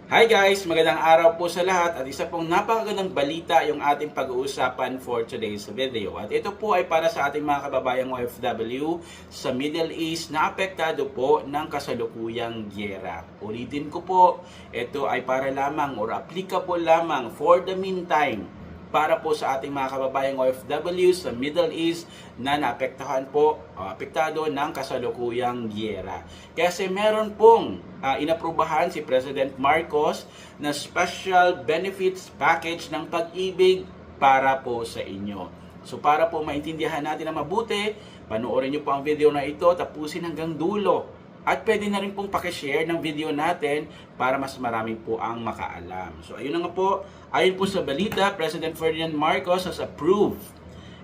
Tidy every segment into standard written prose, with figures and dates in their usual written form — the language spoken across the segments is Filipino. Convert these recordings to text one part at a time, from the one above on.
Hi guys! Magandang araw po sa lahat at isa pong napakagandang balita yung ating pag-uusapan for today's video. At ito po ay para sa ating mga kababayang OFW sa Middle East na apektado po ng kasalukuyang gyera. Ulitin ko po, ito ay para lamang or applicable lamang for the meantime para po sa ating mga kababayang OFW sa Middle East na naapektuhan po o apektado ng kasalukuyang gyera. Kasi meron pong inaprubahan si President Marcos na special benefits package ng pag-ibig para po sa inyo. So para po maintindihan natin na mabuti, panoorin nyo po ang video na ito, tapusin hanggang dulo. At pwede na rin pong pakishare ng video natin para mas marami po ang makaalam. So ayun na nga po, ayon po sa balita, President Ferdinand Marcos has approved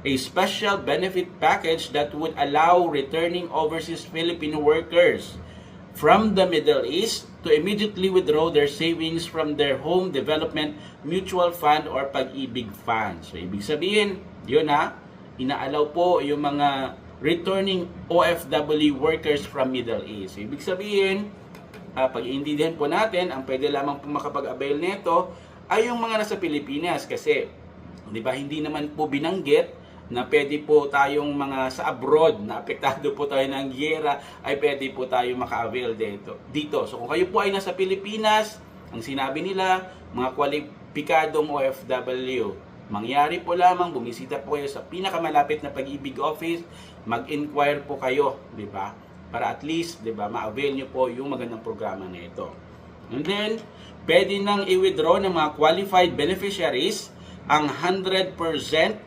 a special benefit package that would allow returning overseas Filipino workers from the Middle East to immediately withdraw their savings from their Home Development Mutual Fund or Pag-ibig Fund. So ibig sabihin, yun inaalaw po yung mga returning OFW workers from Middle East. Ibig sabihin, pag-iintindihan po natin, ang pwede lamang po makapag-avail nito ay yung mga nasa Pilipinas kasi, di ba, hindi naman po binanggit na pwede po tayong mga sa abroad na apektado po tayo ng gyera ay pwede po tayo maka-avail dito. So kung kayo po ay nasa Pilipinas, ang sinabi nila, mga kwalipikadong OFW, mangyari po lamang, bumisita po kayo sa pinakamalapit na Pag-ibig office, mag-inquire po kayo, di ba? Para at least, di ba, ma-avail nyo po yung magandang programa na ito. And then, pwede nang i-withdraw ng mga qualified beneficiaries ang 100%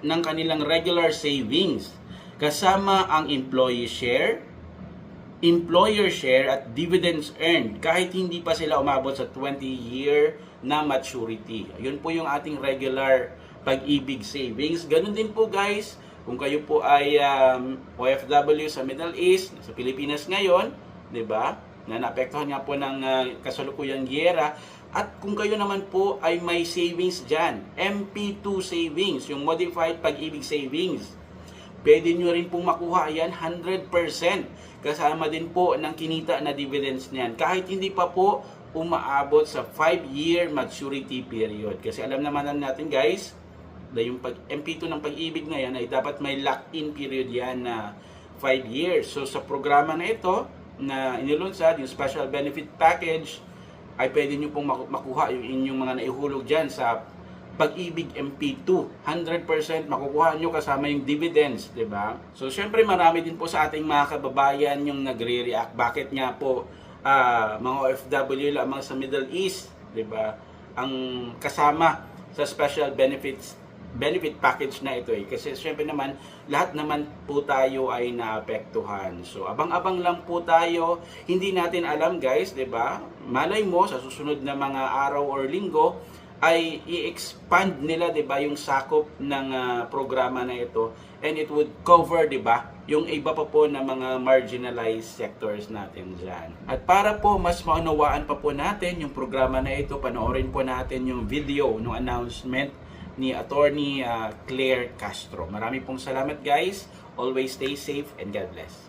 ng kanilang regular savings kasama ang employee share, employer share at dividends earned kahit hindi pa sila umabot sa 20-year na maturity. Ayun po yung ating regular Pag-ibig savings. Ganun din po guys, kung kayo po ay OFW sa Middle East, sa Pilipinas ngayon, 'di ba? Na naapektuhan nga po ng kasalukuyang gyera, at kung kayo naman po ay may savings diyan, MP2 savings, yung modified Pag-ibig savings. Pwede nyo rin pong makuha yan 100% kasama din po ng kinita na dividends niyan kahit hindi pa po umaabot sa 5-year maturity period. Kasi alam naman natin guys, na yung MP2 ng Pag-ibig na yan ay dapat may lock-in period yan na 5 years. So sa programa na ito na inilunsad, yung special benefit package, ay pwede nyo pong makuha yung inyong mga naihulog dyan sa Pag-ibig MP2. 100% makukuha nyo kasama yung dividends, di ba? So syempre marami din po sa ating mga kababayan yung nagre-react. Bakit nga po mga OFW lamang sa Middle East, di ba, ang kasama sa special benefit package na ito kasi syempre naman lahat naman po tayo ay naapektuhan. So abang-abang lang po tayo. Hindi natin alam guys, 'di ba? Malay mo sa susunod na mga araw or linggo ay i-expand nila, 'di ba, yung sakop ng programa na ito, and it would cover, 'di ba, yung iba pa po na mga marginalized sectors natin diyan. At para po mas maunawaan pa po natin yung programa na ito, panoorin po natin yung video ng announcement ni Attorney Claire Castro. Marami pong salamat guys. Always stay safe and God bless.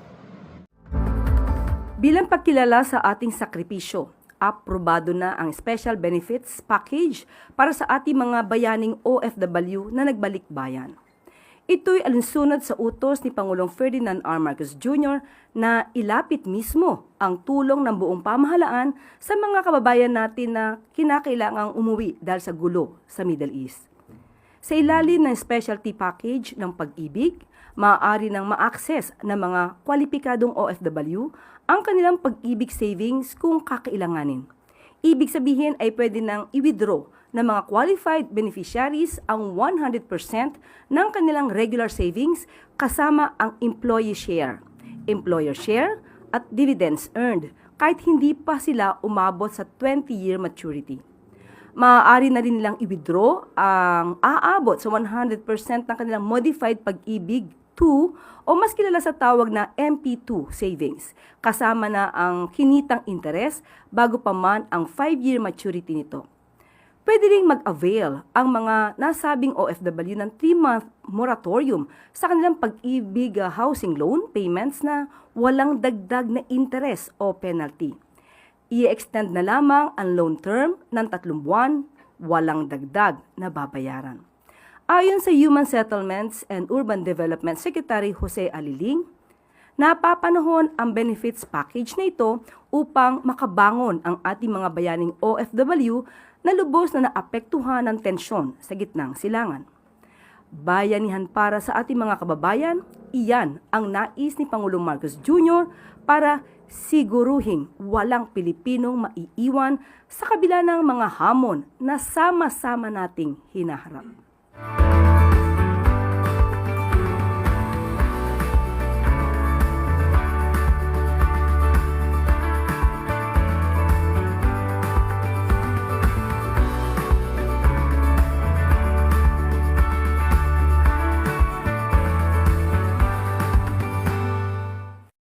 Bilang pagkilala sa ating sakripisyo, aprobado na ang special benefits package para sa ating mga bayaning OFW na nagbalik bayan. Ito'y alinsunod sa utos ni Pangulong Ferdinand R. Marcos Jr. na ilapit mismo ang tulong ng buong pamahalaan sa mga kababayan natin na kinakailangang umuwi dahil sa gulo sa Middle East. Sa ilalim ng specialty package ng Pag-ibig, maaari nang ma-access ng mga kwalipikadong OFW ang kanilang Pag-ibig savings kung kakailanganin. Ibig sabihin ay pwede nang i-withdraw ng mga qualified beneficiaries ang 100% ng kanilang regular savings kasama ang employee share, employer share at dividends earned kahit hindi pa sila umabot sa 20-year maturity. Maaari na rin nilang i-withdraw ang aabot sa 100% ng kanilang modified Pag-ibig 2 o mas kilala sa tawag na MP2 savings, kasama na ang kinitang interes bago pa man ang 5-year maturity nito. Pwede ring mag-avail ang mga nasabing OFW ng 3-month moratorium sa kanilang Pag-ibig housing loan payments na walang dagdag na interes o penalty. I-extend na lamang ang loan term ng 3 buwan, walang dagdag na babayaran. Ayon sa Human Settlements and Urban Development Secretary Jose Aliling, napapanahon ang benefits package na ito upang makabangon ang ating mga bayaning OFW na lubos na naapektuhan ng tensyon sa gitnang silangan. Bayanihan para sa ating mga kababayan, iyan ang nais ni Pangulong Marcos Jr. para siguruhing walang Pilipinong maiiwan sa kabila ng mga hamon na sama-sama nating hinaharap.